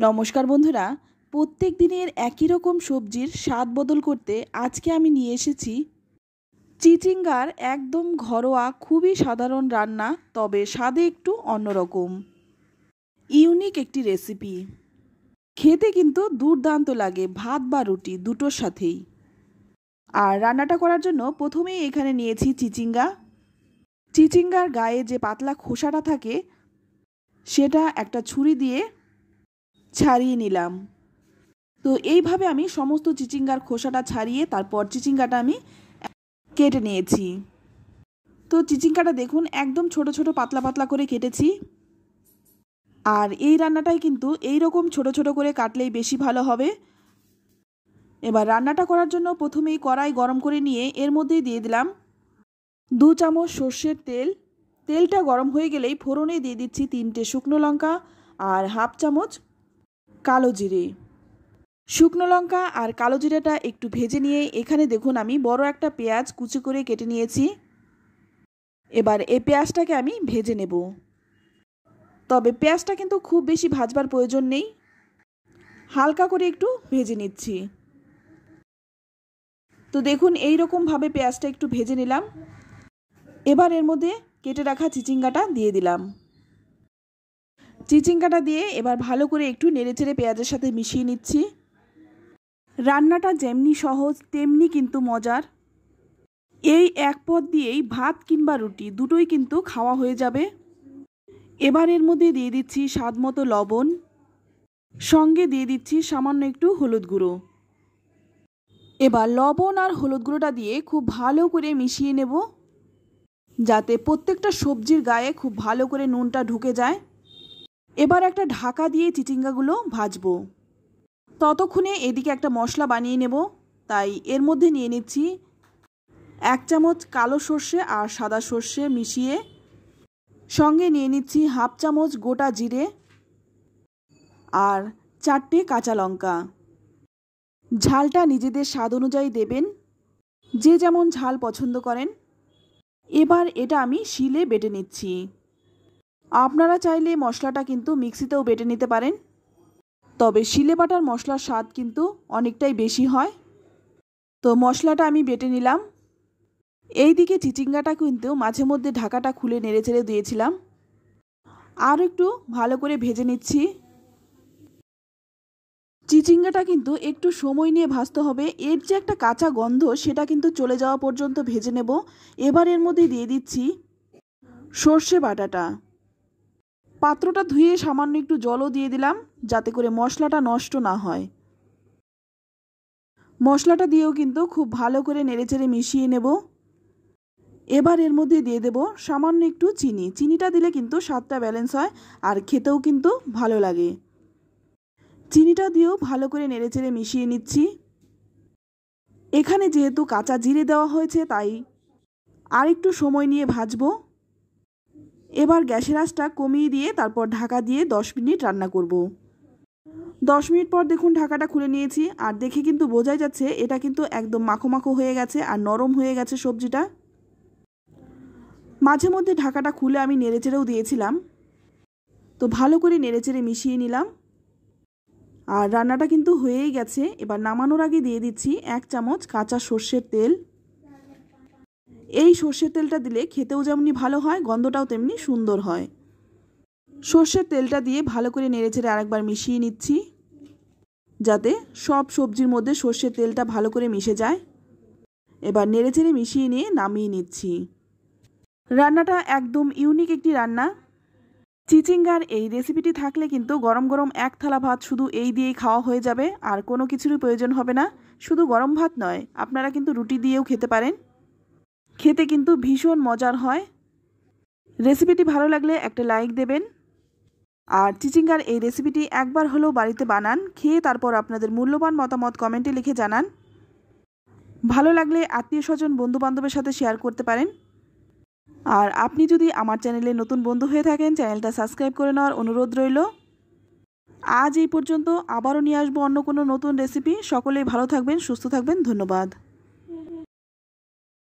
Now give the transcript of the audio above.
নমস্কার বন্ধুরা, প্রত্যেক দিনের একই রকম সবজির স্বাদ বদল করতে আজকে আমি নিয়ে এসেছি চিচিঙ্গার একদম ঘরোয়া খুবই সাধারণ রান্না, তবে স্বাদে একটু অন্যরকম ইউনিক একটি রেসিপি। খেতে কিন্তু দুর্দান্ত লাগে ভাত বা রুটি দুটোর সাথেই। আর রান্নাটা করার জন্য প্রথমেই এখানে নিয়েছি চিচিঙ্গার গায়ে যে পাতলা খোসাটা থাকে সেটা একটা ছুরি দিয়ে ছাড়িয়ে নিলাম। তো এইভাবে আমি সমস্ত চিচিঙ্গার খোসাটা ছাড়িয়ে তারপর চিচিঙ্গাটা আমি কেটে নিয়েছি। তো চিচিঙ্গাটা দেখুন একদম ছোট ছোট পাতলা পাতলা করে কেটেছি। আর এই রান্নাটাই কিন্তু এই রকম ছোট ছোট করে কাটলেই বেশি ভালো হবে। এবার রান্নাটা করার জন্য প্রথমেই কড়াই গরম করে নিয়ে এর মধ্যেই দিয়ে দিলাম 2 চামচ সর্ষের তেল। তেলটা গরম হয়ে গেলেই ফোড়নে দিয়ে দিচ্ছি 3টে শুকনো লঙ্কা আর হাফ চামচ কালো জিরে। শুকনো লঙ্কা আর কালো জিরাটা একটু ভেজে নিয়ে এখানে দেখুন আমি বড় একটা পেঁয়াজ কুচি করে কেটে নিয়েছি। এবার এই পেঁয়াজটাকে আমি ভেজে নেব, তবে পেঁয়াজটা কিন্তু খুব বেশি ভাজবার প্রয়োজন নেই, হালকা করে একটু ভেজে নিচ্ছি। তো দেখুন এই রকমভাবে পেঁয়াজটা একটু ভেজে নিলাম। এবার এর মধ্যে কেটে রাখা চিচিঙ্গাটা দিয়ে দিলাম। চিচিঙ্গাটা দিয়ে এবার ভালো করে একটু নেড়েচেড়ে পেঁয়াজের সাথে মিশিয়ে নিচ্ছি। রান্নাটা যেমনি সহজ তেমনি কিন্তু মজার। এই এক পদ দিয়েই ভাত কিংবা রুটি দুটোই কিন্তু খাওয়া হয়ে যাবে। এবার এর মধ্যে দিয়ে দিচ্ছি স্বাদ মতো লবণ, সঙ্গে দিয়ে দিচ্ছি সামান্য একটু হলুদ গুঁড়ো। এবার লবণ আর হলুদ গুঁড়োটা দিয়ে খুব ভালো করে মিশিয়ে নেব, যাতে প্রত্যেকটা সবজির গায়ে খুব ভালো করে নুনটা ঢুকে যায়। এবার একটা ঢাকা দিয়ে চিচিঙ্গাগুলো ভাজবো। ততক্ষণে এদিকে একটা মশলা বানিয়ে নেব। তাই এর মধ্যে নিয়ে নিচ্ছি 1 চামচ কালো সর্ষে আর সাদা সর্ষে মিশিয়ে, সঙ্গে নিয়ে নিচ্ছি হাফ চামচ গোটা জিরে আর 4টে কাঁচা লঙ্কা। ঝালটা নিজেদের স্বাদ অনুযায়ী দেবেন, যে যেমন ঝাল পছন্দ করেন। এবার এটা আমি শিলে বেটে নিচ্ছি। আপনারা চাইলে মশলাটা কিন্তু মিক্সিতেও বেটে নিতে পারেন, তবে শিলে বাটার মশলার স্বাদ কিন্তু অনেকটাই বেশি হয়। তো মশলাটা আমি বেটে নিলাম। এই দিকে চিচিঙ্গাটা কিন্তু মাঝে মধ্যে ঢাকাটা খুলে নেড়েচেড়ে দিয়েছিলাম। আর একটু ভালো করে ভেজে নিচ্ছি। চিচিঙ্গাটা কিন্তু একটু সময় নিয়ে ভাজতে হবে, এর যে একটা কাঁচা গন্ধ সেটা কিন্তু চলে যাওয়া পর্যন্ত ভেজে নেব। এবার এর মধ্যে দিয়ে দিচ্ছি সর্ষে বাটাটা। পাত্রটা ধুয়ে সামান্য একটু জলও দিয়ে দিলাম, যাতে করে মশলাটা নষ্ট না হয়। মশলাটা দিয়েও কিন্তু খুব ভালো করে নেড়েচেড়ে মিশিয়ে নেব। এবার এর মধ্যে দিয়ে দেব সামান্য একটু চিনি। চিনিটা দিলে কিন্তু স্বাদটা ব্যালেন্স হয় আর খেতেও কিন্তু ভালো লাগে। চিনিটা দিয়েও ভালো করে নেড়েচেড়ে মিশিয়ে নিচ্ছি। এখানে যেহেতু কাঁচা জিরে দেওয়া হয়েছে তাই আর একটু সময় নিয়ে ভাজবো। এবার গ্যাসের আঁচটা কমিয়ে দিয়ে তারপর ঢাকা দিয়ে 10 মিনিট রান্না করব। 10 মিনিট পর দেখুন ঢাকাটা খুলে নিয়েছি, আর দেখে কিন্তু বোঝাই যাচ্ছে এটা কিন্তু একদম মাখো মাখো হয়ে গেছে আর নরম হয়ে গেছে সবজিটা। মাঝে মধ্যে ঢাকাটা খুলে আমি নেড়েচেড়েও দিয়েছিলাম। তো ভালো করে নেড়েচেড়ে মিশিয়ে নিলাম আর রান্নাটা কিন্তু হয়েই গেছে। এবার নামানোর আগে দিয়ে দিচ্ছি 1 চামচ কাঁচা সর্ষের তেল। এই সর্ষের তেলটা দিলে খেতেও যেমনি ভালো হয়, গন্ধটাও তেমনি সুন্দর হয়। সর্ষের তেলটা দিয়ে ভালো করে নেড়েচেড়ে আরেকবার মিশিয়ে নিচ্ছি, যাতে সব সবজির মধ্যে সর্ষের তেলটা ভালো করে মিশে যায়। এবার নেড়েচেড়ে মিশিয়ে নিয়ে নামিয়ে নিচ্ছি। রান্নাটা একদম ইউনিক একটি রান্না। চিচিঙ্গার এই রেসিপিটি থাকলে কিন্তু গরম গরম 1 থালা ভাত শুধু এই দিয়েই খাওয়া হয়ে যাবে, আর কোনো কিছুরই প্রয়োজন হবে না। শুধু গরম ভাত নয়, আপনারা কিন্তু রুটি দিয়েও খেতে পারেন। খেতে কিন্তু ভীষণ মজার হয়। রেসিপিটি ভালো লাগলে একটা লাইক দেবেন। আর চিচিঙ্গার এই রেসিপিটি একবার হলেও বাড়িতে বানান, খেয়ে তারপর আপনাদের মূল্যবান মতামত কমেন্টে লিখে জানান। ভালো লাগলে আত্মীয় স্বজন বন্ধু বান্ধবের সাথে শেয়ার করতে পারেন। আর আপনি যদি আমার চ্যানেলে নতুন বন্ধু হয়ে থাকেন, চ্যানেলটা সাবস্ক্রাইব করে নেওয়ার অনুরোধ রইল। আজ এই পর্যন্ত, আবারও নিয়ে আসবো অন্য কোনো নতুন রেসিপি। সকলেই ভালো থাকবেন, সুস্থ থাকবেন। ধন্যবাদ।